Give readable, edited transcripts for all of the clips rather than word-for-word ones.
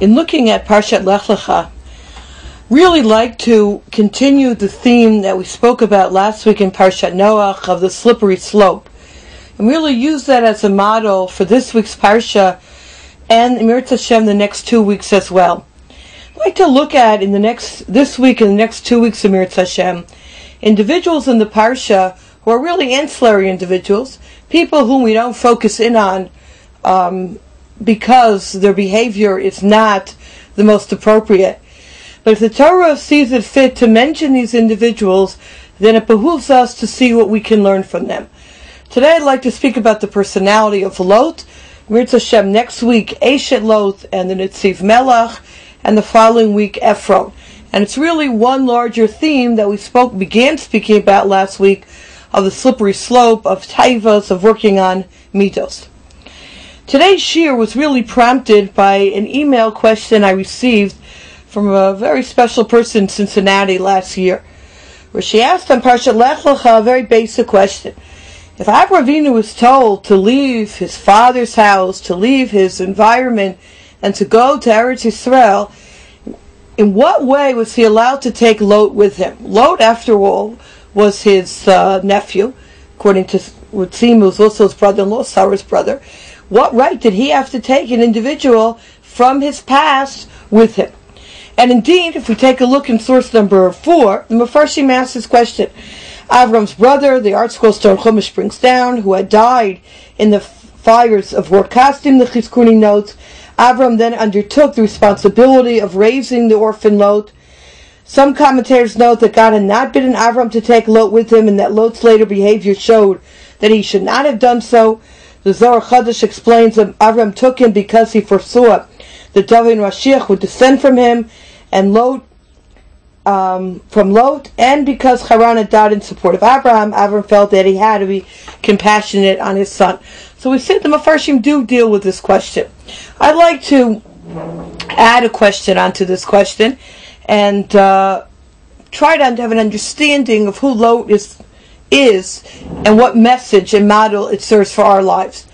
in looking at Parshat Lech, really like to continue the theme that we spoke about last week in Parshat Noach of the slippery slope, and really use that as a model for this week's Parsha and Emirat Hashem the next 2 weeks as well. I'd like to look at this week and the next 2 weeks of Emirat Hashem, individuals in the Parsha who are really ancillary individuals, people whom we don't focus in on because their behavior is not the most appropriate. But if the Torah sees it fit to mention these individuals, then it behooves us to see what we can learn from them. Today I'd like to speak about the personality of Lot, Emirat Hashem next week, Eshet Lot, and the Netziv Melech, and the following week, Ephron. And it's really one larger theme that we began speaking about last week, of the slippery slope, of taivas, of working on mitos. Today's shir was really prompted by an email question I received from a very special person in Cincinnati last year, where she asked on Parshat Lech a very basic question. If Avraham Avinu was told to leave his father's house, to leave his environment, and to go to Eretz Yisrael, in what way was he allowed to take Lot with him? Lot, after all, was his nephew, according to what seemed was also his brother-in-law, Sarah's brother. What right did he have to take an individual from his past with him? And indeed, if we take a look in source number 4, the Mefarshim asks this question. Avram's brother, the Art Scroll Stone Chumash brings down, who had died in the fires of War Kasdim, the Chizkuni notes, Avram then undertook the responsibility of raising the orphan Lot. Some commentators note that God had not bidden Avram to take Lot with him, and that Lot's later behavior showed that he should not have done so. The Zohar Chadash explains that Avram took him because he foresaw that David and Mashiach would descend from him, and from Lot, and because Haran had died in support of Abraham, Avram felt that he had to be compassionate on his son. So we see the Mefarshim do deal with this question. I'd like to add a question onto this question, and try to have an understanding of who Lot is and what message and model it serves for our lives.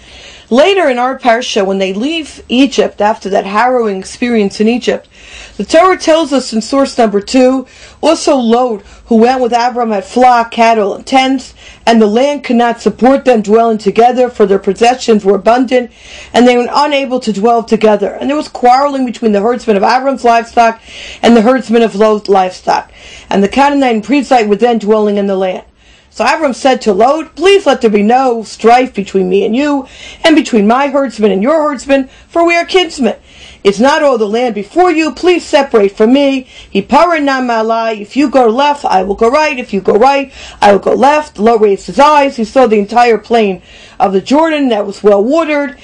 Later in our parsha, when they leave Egypt after that harrowing experience in Egypt, the Torah tells us in source number 2, also Lot, who went with Abram, had flock, cattle, and tents, and the land could not support them dwelling together, for their possessions were abundant, and they were unable to dwell together. And there was quarreling between the herdsmen of Abram's livestock and the herdsmen of Lot's livestock. And the Canaanite and Perizzite were then dwelling in the land. So Avram said to Lot, please let there be no strife between me and you, and between my herdsmen and your herdsmen, for we are kinsmen. Is not all the land before you? Please separate from me. If you go left, I will go right. If you go right, I will go left. Lot raised his eyes. He saw the entire plain of the Jordan that was well watered,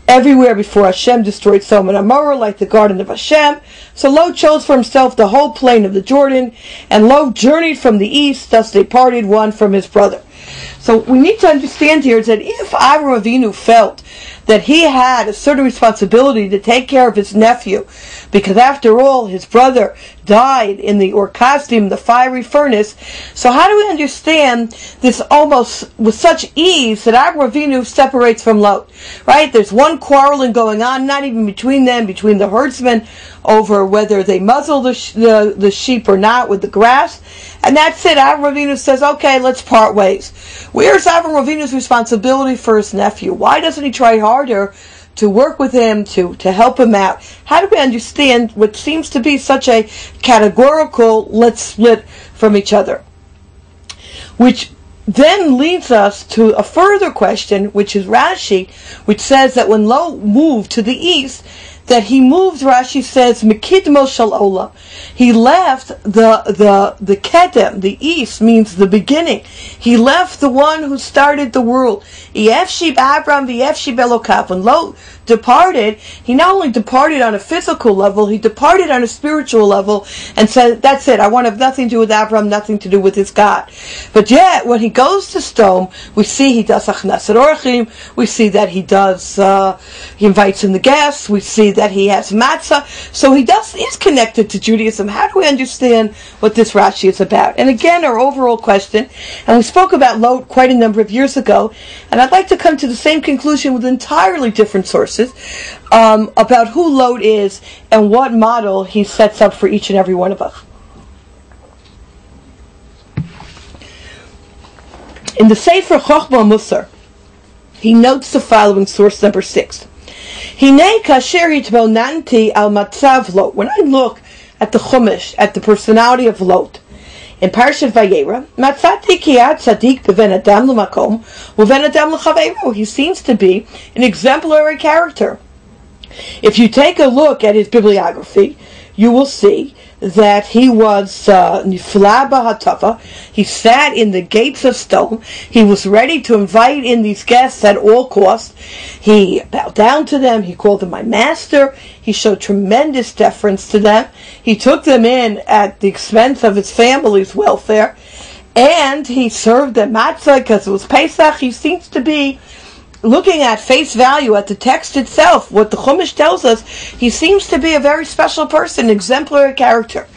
everywhere before Hashem destroyed Sodom and Gomorrah, like the garden of Hashem. So Lot chose for himself the whole plain of the Jordan, and Lot journeyed from the east, thus they parted one from his brother. So we need to understand here is that if Avraham Avinu felt that he had a certain responsibility to take care of his nephew, because after all his brother died in the Ur Kasdim, the fiery furnace, so how do we understand this almost with such ease that Avraham Avinu separates from Lot? Right? There's one quarreling going on, not even between them, between the herdsmen, over whether they muzzle the sheep or not with the grass. And that's it. Avraham Avinu says, okay, let's part ways. Where's Avraham Avinu's responsibility for his nephew? Why doesn't he try harder to work with him, to help him out? How do we understand what seems to be such a categorical let's split from each other? Which then leads us to a further question, which is Rashi, which says that when Lot moved to the east, that he moved, Rashi says, Mekidmo Shel Olam. He left the Kedem, the east, means the beginning. He left the one who started the world. Yefshib Abram v'yefshib Elokav. When Lot departed, he not only departed on a physical level, he departed on a spiritual level and said, that's it, I want to have nothing to do with Abram, nothing to do with his God. But yet, when he goes to Sodom, we see he does Achnasat Orchim, we see that he does, he invites in the guests, we see that he has matzah. So he is connected to Judaism. How do we understand what this Rashi is about? And again, our overall question, and we spoke about Lot quite a number of years ago, and I'd like to come to the same conclusion with entirely different sources about who Lot is and what model he sets up for each and every one of us. In the Sefer Chochmah Musar, he notes the following, source number 6. Hinei kasher hitbonanti al matzav Lot. When I look at the Chumash, at the personality of Lot, in Parshat Vayera, matzati kiyat tzadik beven adam l'makom uven adam l'chaveiro. He seems to be an exemplary character. If you take a look at his bibliography, you will see that he was nifla b'hatava. He sat in the gates of stone. He was ready to invite in these guests at all costs. He bowed down to them. He called them my master. He showed tremendous deference to them. He took them in at the expense of his family's welfare. And he served them matzah because it was Pesach. He seems to be, looking at face value at the text itself, what the Chumash tells us, he seems to be a very special person, exemplary character.